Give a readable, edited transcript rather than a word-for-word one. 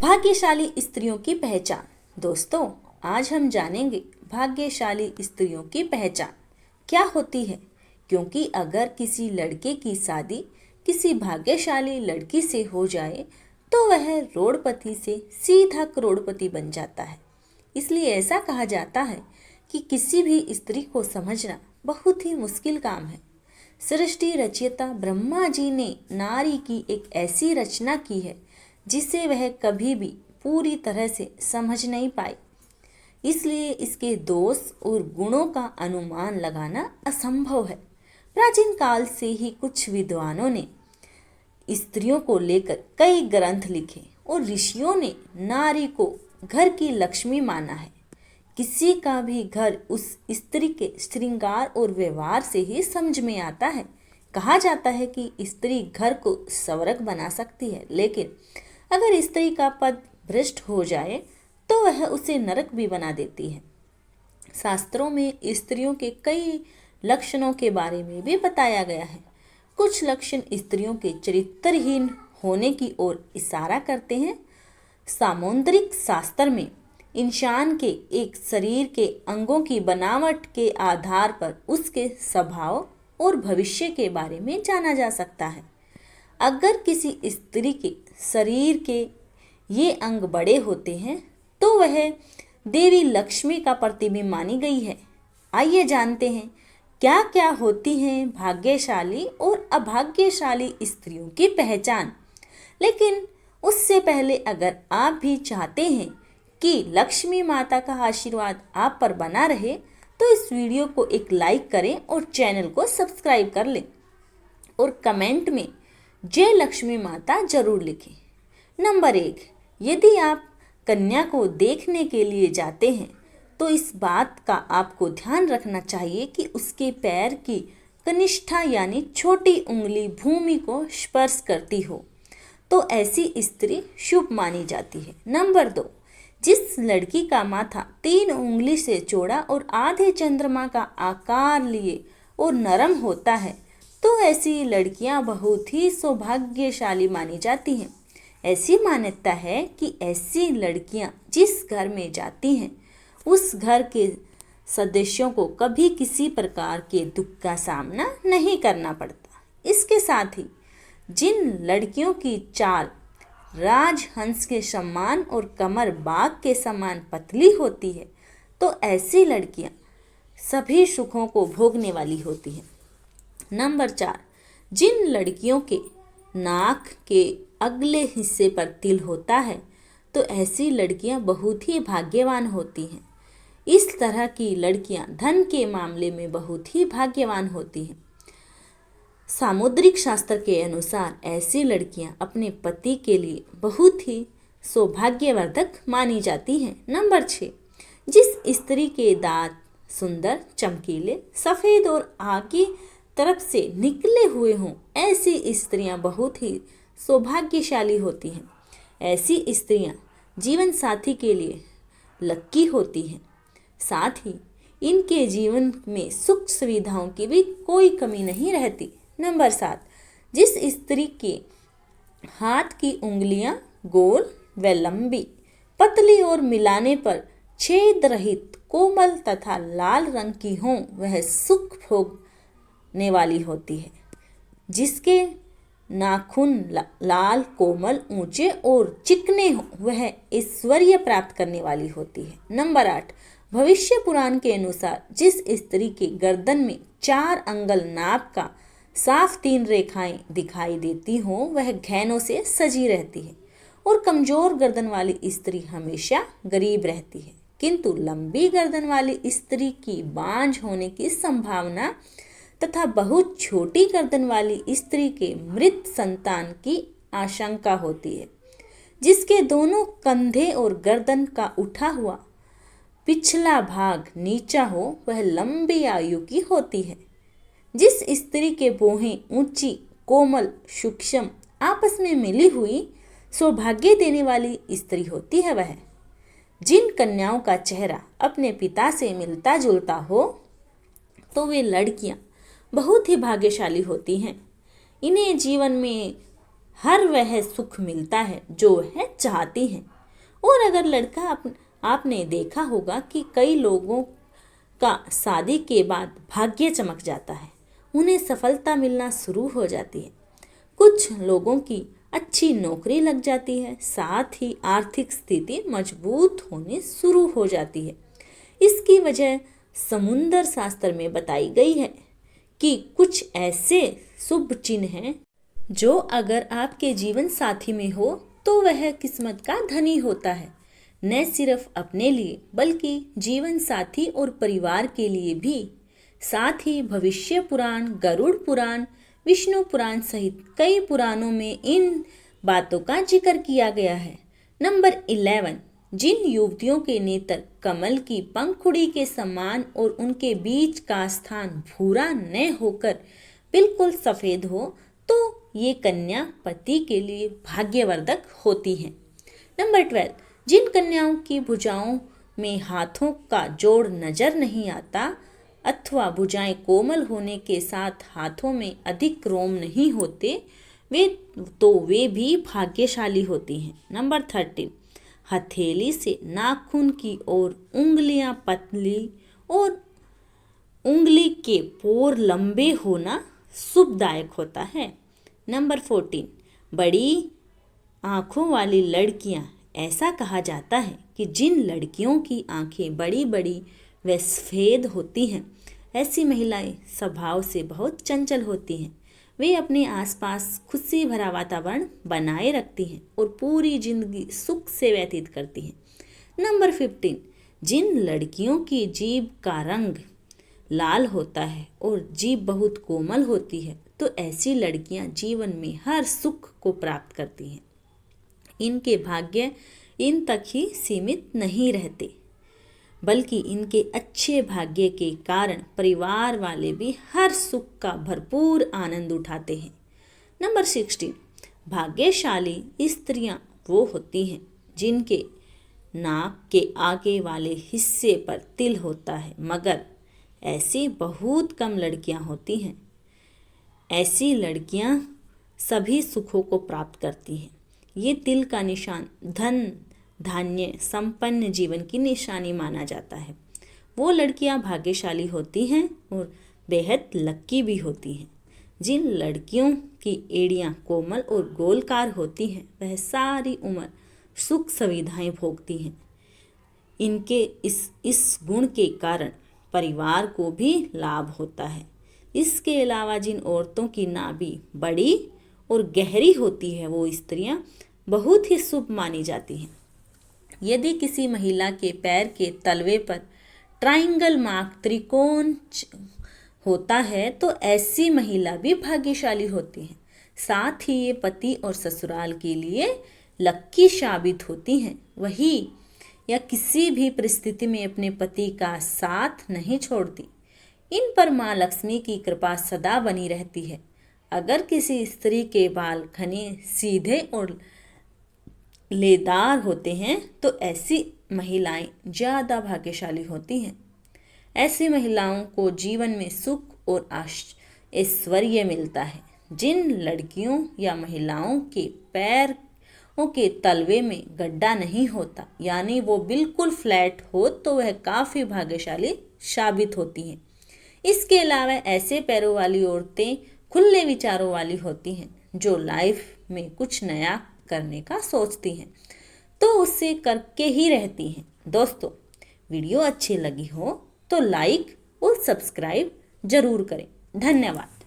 भाग्यशाली स्त्रियों की पहचान। दोस्तों, आज हम जानेंगे भाग्यशाली स्त्रियों की पहचान क्या होती है। क्योंकि अगर किसी लड़के की शादी किसी भाग्यशाली लड़की से हो जाए तो वह रोड़पति से सीधा करोड़पति बन जाता है। इसलिए ऐसा कहा जाता है कि किसी भी स्त्री को समझना बहुत ही मुश्किल काम है। सृष्टि रचयिता ब्रह्मा जी ने नारी की एक ऐसी रचना की है जिसे वह कभी भी पूरी तरह से समझ नहीं पाई। इसलिए इसके दोष और गुणों का अनुमान लगाना असंभव है। प्राचीन काल से ही कुछ विद्वानों ने स्त्रियों को लेकर कई ग्रंथ लिखे और ऋषियों ने नारी को घर की लक्ष्मी माना है। किसी का भी घर उस स्त्री के श्रृंगार और व्यवहार से ही समझ में आता है। कहा जाता है कि स्त्री घर को स्वर्ग बना सकती है, लेकिन अगर स्त्री का पद भ्रष्ट हो जाए तो वह उसे नरक भी बना देती है। शास्त्रों में स्त्रियों के कई लक्षणों के बारे में भी बताया गया है। कुछ लक्षण स्त्रियों के चरित्रहीन होने की ओर इशारा करते हैं। सामुद्रिक शास्त्र में इंसान के एक शरीर के अंगों की बनावट के आधार पर उसके स्वभाव और भविष्य के बारे में जाना जा सकता है। अगर किसी स्त्री के शरीर के ये अंग बड़े होते हैं तो वह देवी लक्ष्मी का प्रतिबिंब मानी गई है। आइए जानते हैं क्या क्या होती हैं भाग्यशाली और अभाग्यशाली स्त्रियों की पहचान। लेकिन उससे पहले अगर आप भी चाहते हैं कि लक्ष्मी माता का आशीर्वाद आप पर बना रहे तो इस वीडियो को एक लाइक करें और चैनल को सब्सक्राइब कर लें और कमेंट में जय लक्ष्मी माता जरूर लिखें। नंबर 1, यदि आप कन्या को देखने के लिए जाते हैं तो इस बात का आपको ध्यान रखना चाहिए कि उसके पैर की कनिष्ठा यानी छोटी उंगली भूमि को स्पर्श करती हो तो ऐसी स्त्री शुभ मानी जाती है। नंबर 2, जिस लड़की का माथा 3 उंगली से चौड़ा और आधे चंद्रमा का आकार लिए और नरम होता है तो ऐसी लड़कियां बहुत ही सौभाग्यशाली मानी जाती हैं। ऐसी मान्यता है कि ऐसी लड़कियां जिस घर में जाती हैं उस घर के सदस्यों को कभी किसी प्रकार के दुख का सामना नहीं करना पड़ता। इसके साथ ही जिन लड़कियों की चाल राजहंस के समान और कमर बाघ के समान पतली होती है तो ऐसी लड़कियां सभी सुखों को भोगने वाली होती हैं। नंबर 4, जिन लड़कियों के नाक के अगले हिस्से पर तिल होता है तो ऐसी लड़कियां बहुत ही भाग्यवान होती हैं। इस तरह की लड़कियां धन के मामले में बहुत ही भाग्यवान होती हैं। सामुद्रिक शास्त्र के अनुसार ऐसी लड़कियां अपने पति के लिए बहुत ही सौभाग्यवर्धक मानी जाती हैं। नंबर 6, जिस स्त्री के दांत सुंदर, चमकीले, सफ़ेद और आगे तरफ से निकले हुए हों ऐसी स्त्रियां बहुत ही सौभाग्यशाली होती हैं। ऐसी स्त्रियां जीवन साथी के लिए लक्की होती हैं। साथ ही इनके जीवन में सुख सुविधाओं की भी कोई कमी नहीं रहती। नंबर 7, जिस स्त्री के हाथ की उंगलियां गोल व लंबी, पतली और मिलाने पर छेद रहित, कोमल तथा लाल रंग की हों वह सुख भोगने वाली होती है। जिसके नाखून लाल, कोमल, ऊंचे और चिकने हों वह ऐश्वर्य प्राप्त करने वाली होती है। नंबर 8, भविष्य पुराण के अनुसार जिस स्त्री के गर्दन में 4 अंगुल नाप का साफ 3 रेखाएं दिखाई देती हों वह गहनों से सजी रहती है और कमजोर गर्दन वाली स्त्री हमेशा गरीब रहती है। किंतु लंबी गर्दन वाली स्त्री की बांझ होने की संभावना तथा बहुत छोटी गर्दन वाली स्त्री के मृत संतान की आशंका होती है। जिसके दोनों कंधे और गर्दन का उठा हुआ पिछला भाग नीचा हो वह लंबी आयु की होती है। जिस स्त्री के भौहें ऊंची, कोमल, सूक्ष्म, आपस में मिली हुई सौभाग्य देने वाली स्त्री होती है वह। जिन कन्याओं का चेहरा अपने पिता से मिलता जुलता हो तो वे लड़कियां बहुत ही भाग्यशाली होती हैं। इन्हें जीवन में हर वह सुख मिलता है जो वह चाहती हैं। और अगर लड़का आपने देखा होगा कि कई लोगों का शादी के बाद भाग्य चमक जाता है, उन्हें सफलता मिलना शुरू हो जाती है। कुछ लोगों की अच्छी नौकरी लग जाती है, साथ ही आर्थिक स्थिति मजबूत होने शुरू हो जाती है। इसकी वजह समुंदर शास्त्र में बताई गई है कि कुछ ऐसे शुभ चिन्ह हैं जो अगर आपके जीवन साथी में हो तो वह किस्मत का धनी होता है, न सिर्फ अपने लिए बल्कि जीवन साथी और परिवार के लिए भी। साथ ही भविष्य पुराण, गरुड़ पुराण, विष्णु पुराण सहित कई पुराणों में इन बातों का जिक्र किया गया है। नंबर 11, जिन युवतियों के नेत्र कमल की पंखुड़ी के समान और उनके बीच का स्थान भूरा न होकर बिल्कुल सफेद हो तो ये कन्या पति के लिए भाग्यवर्धक होती हैं। नंबर 12, जिन कन्याओं की भुजाओं में हाथों का जोड़ नजर नहीं आता अथवा भुजाएं कोमल होने के साथ हाथों में अधिक रोम नहीं होते वे भी भाग्यशाली होती हैं। नंबर 13, हथेली से नाखून की ओर उंगलियां पतली और उंगली के पोर लंबे होना शुभदायक होता है। नंबर 14, बड़ी आँखों वाली लड़कियां, ऐसा कहा जाता है कि जिन लड़कियों की आँखें बड़ी बड़ी व सफ़ेद होती हैं, ऐसी महिलाएं स्वभाव से बहुत चंचल होती हैं। वे अपने आसपास खुशी भरा वातावरण बनाए रखती हैं और पूरी जिंदगी सुख से व्यतीत करती हैं। नंबर 15, जिन लड़कियों की जीभ का रंग लाल होता है और जीभ बहुत कोमल होती है तो ऐसी लड़कियां जीवन में हर सुख को प्राप्त करती हैं। इनके भाग्य इन तक ही सीमित नहीं रहते बल्कि इनके अच्छे भाग्य के कारण परिवार वाले भी हर सुख का भरपूर आनंद उठाते हैं। नंबर 16, भाग्यशाली स्त्रियां वो होती हैं जिनके नाक के आगे वाले हिस्से पर तिल होता है, मगर ऐसी बहुत कम लड़कियां होती हैं। ऐसी लड़कियां सभी सुखों को प्राप्त करती हैं। ये तिल का निशान धन धान्य संपन्न जीवन की निशानी माना जाता है। वो लड़कियां भाग्यशाली होती हैं और बेहद लक्की भी होती हैं। जिन लड़कियों की एड़ियां कोमल और गोलकार होती हैं वह सारी उम्र सुख सुविधाएं भोगती हैं। इनके इस गुण के कारण परिवार को भी लाभ होता है। इसके अलावा जिन औरतों की नाभि बड़ी और गहरी होती है वो स्त्रियां बहुत ही शुभ मानी जाती हैं। यदि किसी महिला के पैर के तलवे पर ट्रायंगल मार्क त्रिकोण होता है तो ऐसी महिला भी भाग्यशाली होती है। साथ ही ये पति और ससुराल के लिए लक्की साबित होती हैं। वही या किसी भी परिस्थिति में अपने पति का साथ नहीं छोड़ती। इन पर माँ लक्ष्मी की कृपा सदा बनी रहती है। अगर किसी स्त्री के बाल घने सीधे और लेदार होते हैं तो ऐसी महिलाएं ज़्यादा भाग्यशाली होती हैं। ऐसी महिलाओं को जीवन में सुख और ऐश्वर्य मिलता है। जिन लड़कियों या महिलाओं के पैरों के तलवे में गड्ढा नहीं होता यानी वो बिल्कुल फ्लैट हो तो वह काफ़ी भाग्यशाली साबित होती हैं। इसके अलावा ऐसे पैरों वाली औरतें खुले विचारों वाली होती हैं जो लाइफ में कुछ नया करने का सोचती हैं तो उससे करके ही रहती हैं। दोस्तों, वीडियो अच्छी लगी हो तो लाइक और सब्सक्राइब जरूर करें। धन्यवाद।